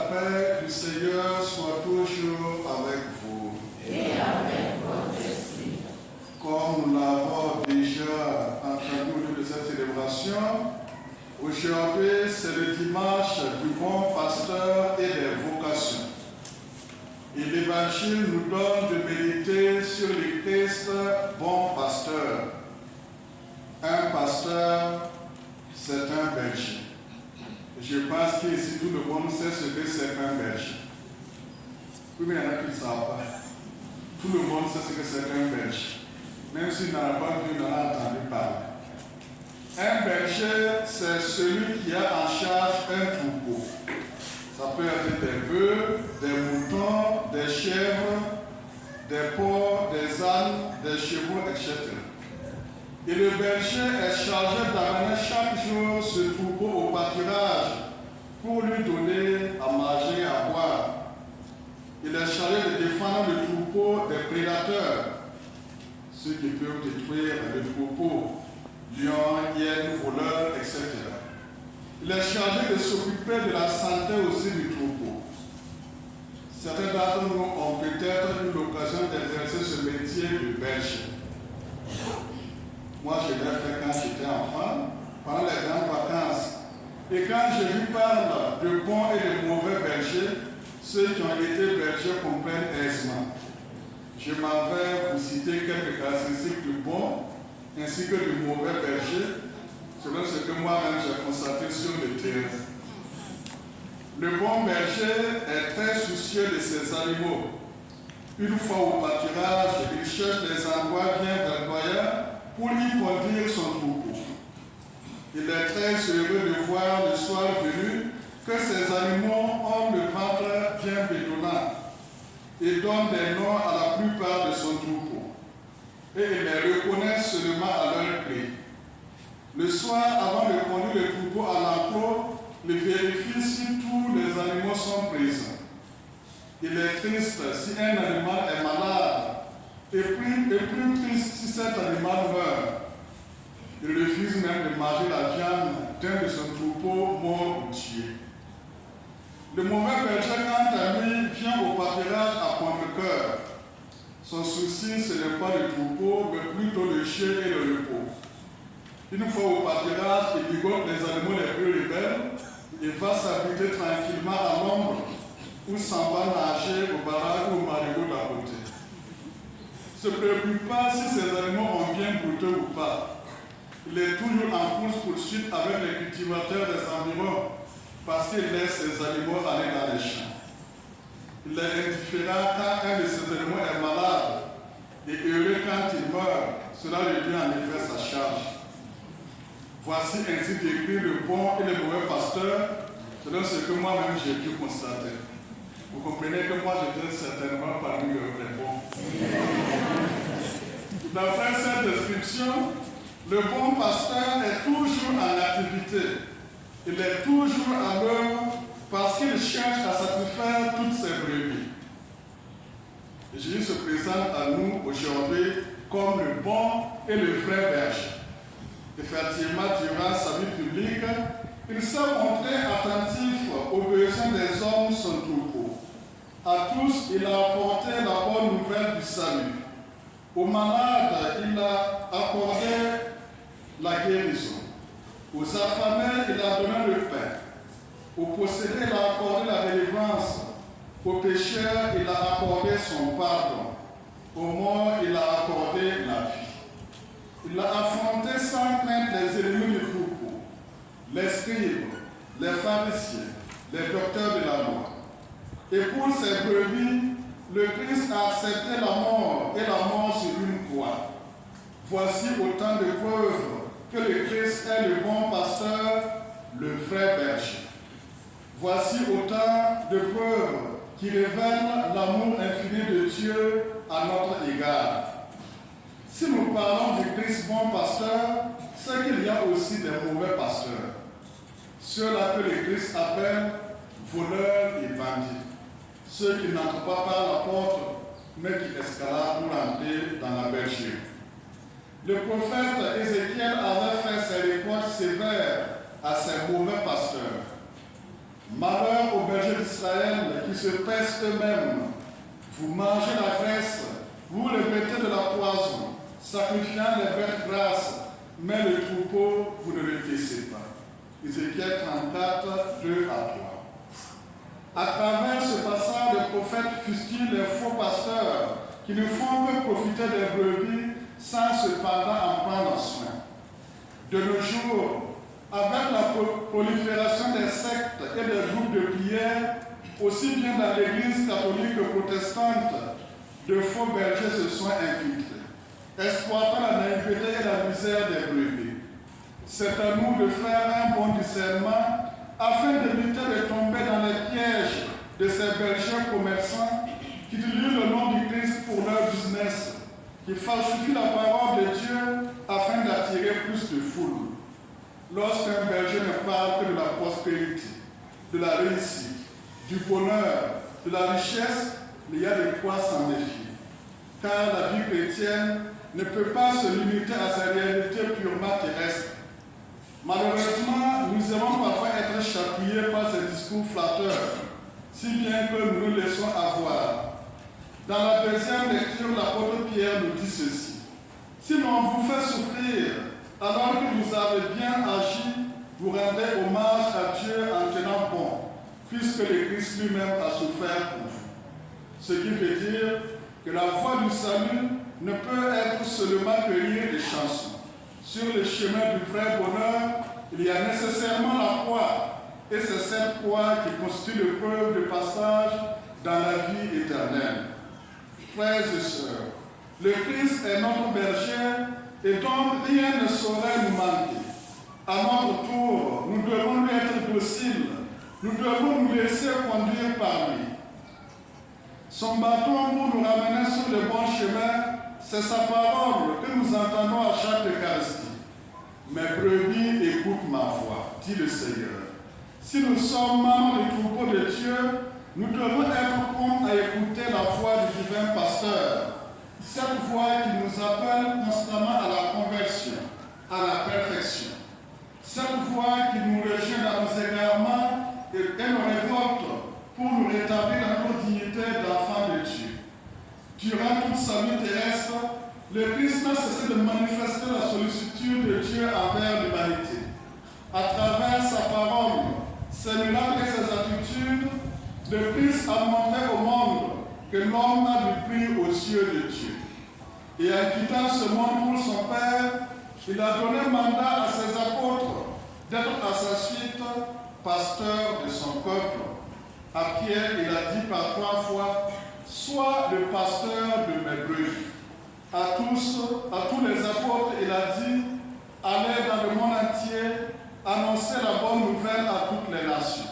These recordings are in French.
paix du Seigneur soit toujours avec vous. Et avec votre esprit. Comme nous l'avons déjà entendu au début de cette célébration, aujourd'hui c'est le dimanche du bon pasteur et des vocations. Et l'Évangile nous donne de méditer sur le Christ bon pasteur. Un pasteur, c'est un berger. Je pense qu'ici tout le monde sait ce que c'est qu'un berger. Oui, mais il y en a qui ne savent pas. Tout le monde sait ce que c'est qu'un berger. Même s'il n'en a pas vu, il en a entendu parler. Un berger, c'est celui qui a en charge un troupeau. Ça peut être des bœufs, des moutons, des chèvres, des porcs, des ânes, des chevaux, etc. Et le berger est chargé d'amener chaque jour ce troupeau au pâturage pour lui donner à manger et à boire. Il est chargé de défendre le troupeau des prédateurs, ceux qui peuvent détruire le troupeau, lions, hyènes, voleurs, etc. Il est chargé de s'occuper de la santé aussi du troupeau. Certains d'entre nous ont peut-être eu l'occasion d'exercer ce métier de berger. Moi, je l'ai fait quand j'étais enfant, pendant les grandes vacances. Et quand je lui parle de bons et de mauvais bergers, ceux qui ont été bergers comprennent aisément. Je m'en vais vous citer quelques caractéristiques du bon ainsi que du mauvais berger, selon ce que moi-même j'ai constaté sur le terrain. Le bon berger est très soucieux de ses animaux. Une fois au pâturage, il cherche des endroits bien verdoyants pour y conduire son troupeau. Il est très heureux de voir le soir venu que ses animaux ont le ventre bien bédonnant et donnent des noms à la plupart de son troupeau. Et il les reconnaît seulement à leur cri. Le soir, avant de conduire le troupeau à l'enclos, il vérifie si tous les animaux sont présents. Il est triste si un animal est malade et plus triste si cet animal meurt. Il refuse même de manger la viande d'un de son troupeau mort ou tué. Le mauvais berger, quant à lui, vient au pâturage à contre-cœur. Son souci, ce n'est pas le troupeau, mais plutôt le chien et le repos. Une fois au pâturage, il ligote les animaux les plus rebelles et va s'habiter tranquillement à l'ombre ou s'en va nager au barrage ou au marigot d'à côté. Ne se préoccupe pas si ces animaux ont bien brouté ou pas. Il est toujours en course-poursuite avec les cultivateurs des environs parce qu'il laisse ses animaux aller dans les champs. Il est indifférent quand un de ses animaux est malade et heureux quand il meurt. Cela lui donne en effet sa charge. Voici ainsi décrit le bon et le mauvais pasteur, selon ce que moi-même j'ai pu constater. Vous comprenez que moi j'étais certainement parmi les bons. D'après cette description, le bon pasteur est toujours en activité. Il est toujours à l'œuvre parce qu'il cherche à satisfaire toutes ses brebis. Et Jésus se présente à nous aujourd'hui comme le bon et le vrai berger. Effectivement, durant sa vie publique, il s'est montré attentif aux besoins des hommes son troupeau. À tous, il a apporté la bonne nouvelle du salut. Aux malades, il a accordé la guérison. Aux affamés, il a donné le pain. Aux possédés, il a accordé la délivrance. Aux pécheurs, il a accordé son pardon. Aux morts, il a accordé la vie. Il a affronté sans crainte les ennemis du troupeau, les scribes, les pharisiens, les docteurs de la loi. Et pour ses brebis, le Christ a accepté la mort et la mort sur une croix. Voici autant de preuves que le Christ est le bon pasteur, le vrai berger. Voici autant de preuves qui révèlent l'amour infini de Dieu à notre égard. Si nous parlons du Christ bon pasteur, c'est qu'il y a aussi des mauvais pasteurs. Ceux-là que le Christ appelle voleurs et bandits. Ceux qui n'entrent pas par la porte, mais qui escaladent pour entrer dans la bergerie. Le prophète Ézéchiel avait fait ses reproches sévères à ces mauvais pasteurs. Malheur au berger d'Israël qui se pèsent eux-mêmes. Vous mangez la graisse, vous revêtez de la poison, sacrifiant les bêtes grasses, mais le troupeau, vous ne le laissez pas. Ézéchiel 34, 2 à 3. À travers ce passage, le prophète fustige les faux pasteurs qui ne font que profiter des brebis sans cependant en prendre soin. De nos jours, avec la prolifération des sectes et des groupes de prière, aussi bien dans l'Église catholique que protestante, de faux bergers se sont infiltrés, exploitant la naïveté et la misère des brebis. C'est à nous de faire un bon discernement afin d'éviter de tomber dans les pièges de ces bergers commerçants qui utilisent le nom du Christ pour leur business, qui falsifient la parole de Dieu afin d'attirer plus de foule. Lorsqu'un berger ne parle que de la prospérité, de la réussite, du bonheur, de la richesse, il y a de quoi s'en méfier. Car la vie chrétienne ne peut pas se limiter à sa réalité purement terrestre. Malheureusement, nous aimons parfois être chatouillés par ces discours flatteurs, si bien que nous nous laissons avoir. Dans la deuxième lecture, l'apôtre Pierre nous dit ceci. Si l'on vous fait souffrir, alors que vous avez bien agi, vous rendez hommage à Dieu en tenant bon, puisque le Christ lui-même a souffert pour vous. Ce qui veut dire que la voie du salut ne peut être seulement cueillir des chansons. Sur le chemin du vrai bonheur, il y a nécessairement la croix, et c'est cette croix qui constitue le preuve de passage dans la vie éternelle. Frères et sœurs, le Christ est notre berger, et donc rien ne saurait nous manquer. À notre tour, nous devons lui être dociles, nous devons nous laisser conduire par lui. Son bâton pour nous ramener sur le bon chemin, c'est sa parole que nous entendons à chaque Eucharistie. Mes brebis écoutent ma voix, dit le Seigneur. Si nous sommes membres du troupeau de Dieu, nous devons être prompts à écouter la voix du divin pasteur. Cette voix qui nous appelle constamment à la conversion, à la perfection. Cette voix qui nous rejette dans nos égarements et nous révolte pour nous rétablir dans notre dignité d'enfants de Dieu. Durant toute sa vie terrestre, le Christ n'a cessé de manifester la sollicitude de Dieu envers l'humanité. À travers sa parole, ses miracles et ses attitudes, le Christ a montré au monde que l'homme a du prix aux yeux de Dieu. Et en quittant ce monde pour son Père, il a donné mandat à ses apôtres d'être à sa suite pasteur de son peuple. À Pierre, il a dit par 3 fois, « Sois le pasteur de mes brebis ». À tous les apôtres, il a dit, « Allez dans le monde entier, annoncer la bonne nouvelle à toutes les nations ».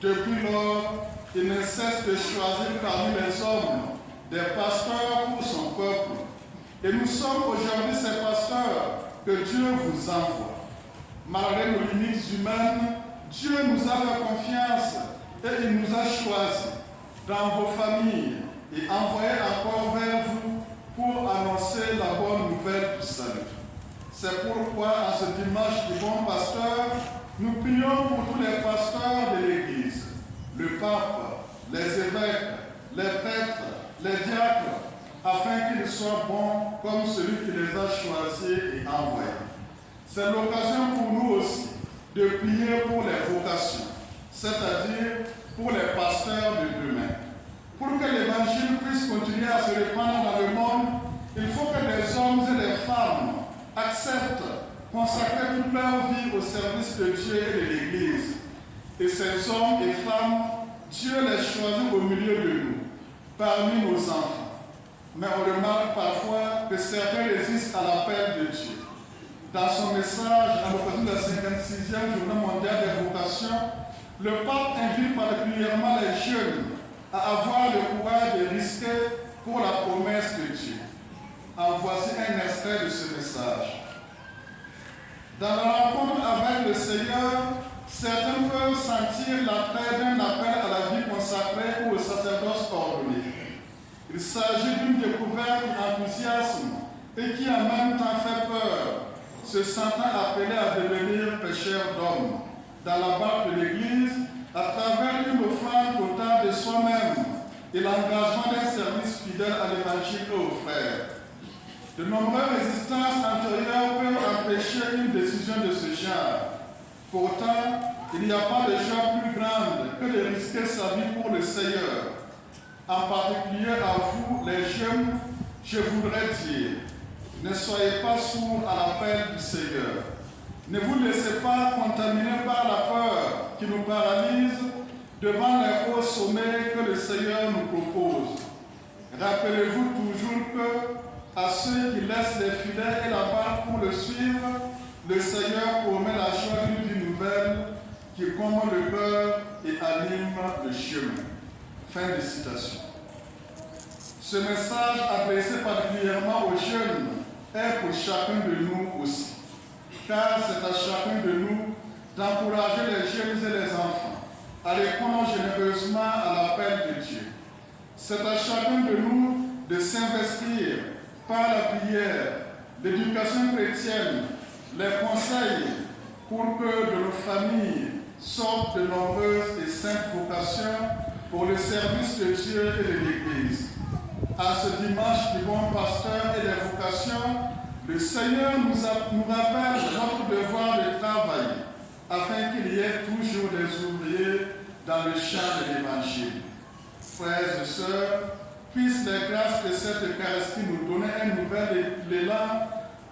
Depuis lors, il ne cesse de choisir parmi les hommes des pasteurs pour son peuple. Et nous sommes aujourd'hui ces pasteurs que Dieu vous envoie. Malgré nos limites humaines, Dieu nous a fait confiance et il nous a choisis dans vos familles et envoyé encore vers vous pour annoncer la bonne nouvelle du salut. C'est pourquoi, en ce dimanche du bon pasteur, nous prions pour tous les pasteurs de l'Église, le pape, les évêques, les prêtres, les diacres, afin qu'ils soient bons comme celui qui les a choisis et envoyés. C'est l'occasion pour nous aussi de prier pour les vocations, c'est-à-dire pour les pasteurs de demain. Pour que l'Évangile puisse continuer à se répandre dans le monde, il faut que les hommes et les femmes acceptent consacrer toute leur vie au service de Dieu et de l'Église. Et ces hommes et femmes, Dieu les choisit au milieu de nous, parmi nos enfants. Mais on remarque parfois que certains résistent à l'appel de Dieu. Dans son message à l'occasion de la 56e journée mondiale des vocations, le pape invite particulièrement les jeunes à avoir le courage de risquer pour la promesse de Dieu. En voici un extrait de ce message. Dans la rencontre avec le Seigneur, certains peuvent sentir l'attrait d'un appel à la vie consacrée ou au sacerdoce ordonné. Il s'agit d'une découverte qui enthousiasme et qui en même temps fait peur, se sentant appelé à devenir pécheur d'hommes. Dans la barque de l'Église, à travers une offrande et l'engagement d'un service fidèle à l'Évangile et aux frères. De nombreuses résistances antérieures peuvent empêcher une décision de ce genre. Pourtant, il n'y a pas de joie plus grande que de risquer sa vie pour le Seigneur. En particulier à vous, les jeunes, je voudrais dire, ne soyez pas sourds à l'appel du Seigneur. Ne vous laissez pas contaminer par la peur qui nous paralyse devant les hauts sommets que le Seigneur nous propose. Rappelez-vous toujours que à ceux qui laissent les filets et la barque pour le suivre, le Seigneur promet la joie d'une vie nouvelle qui comble le cœur et anime le chemin. Fin de citation. Ce message adressé particulièrement aux jeunes est pour chacun de nous aussi, car c'est à chacun de nous d'encourager les jeunes et les enfants à répondre généreusement à l'appel de Dieu. C'est à chacun de nous de s'investir par la prière, l'éducation chrétienne, les conseils pour que de nos familles sortent de nombreuses et saintes vocations pour le service de Dieu et de l'Église. À ce dimanche du bon pasteur et des vocations, le Seigneur nous rappelle notre devoir de travailler afin qu'il y ait toujours des ouvriers dans le champ de l'Évangile. Frères et sœurs, puissent les grâces de cette Eucharistie nous donner un nouvel élan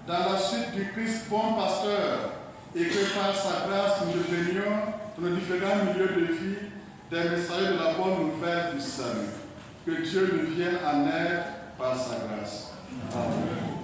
dans la suite du Christ bon pasteur et que par sa grâce nous devenions dans nos différents milieux de vie des messagers de la bonne nouvelle du salut. Que Dieu nous vienne en aide par sa grâce. Amen.